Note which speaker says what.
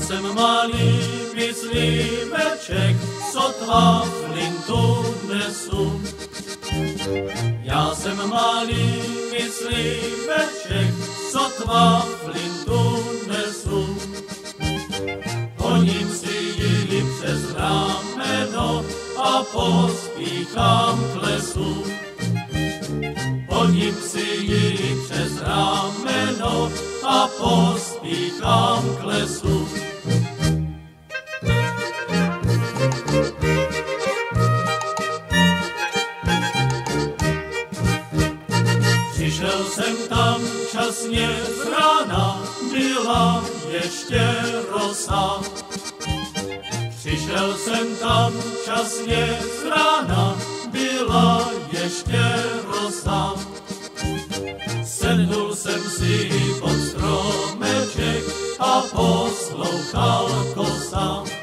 Speaker 1: jsem malý mysliveček, sotva flintu nesu. Já jsem malý mysliveček, sotva flintu nesu. Honím si ji přes rameno a pospíchám k lesu. Honím si ji přes rameno a pospíchám k lesu. Přišel jsem tam časně z rána, byla ještě rosa. Přišel jsem tam časně z rána, byla ještě rosa. Sednul jsem si pod stromeček a poslouchal kosa.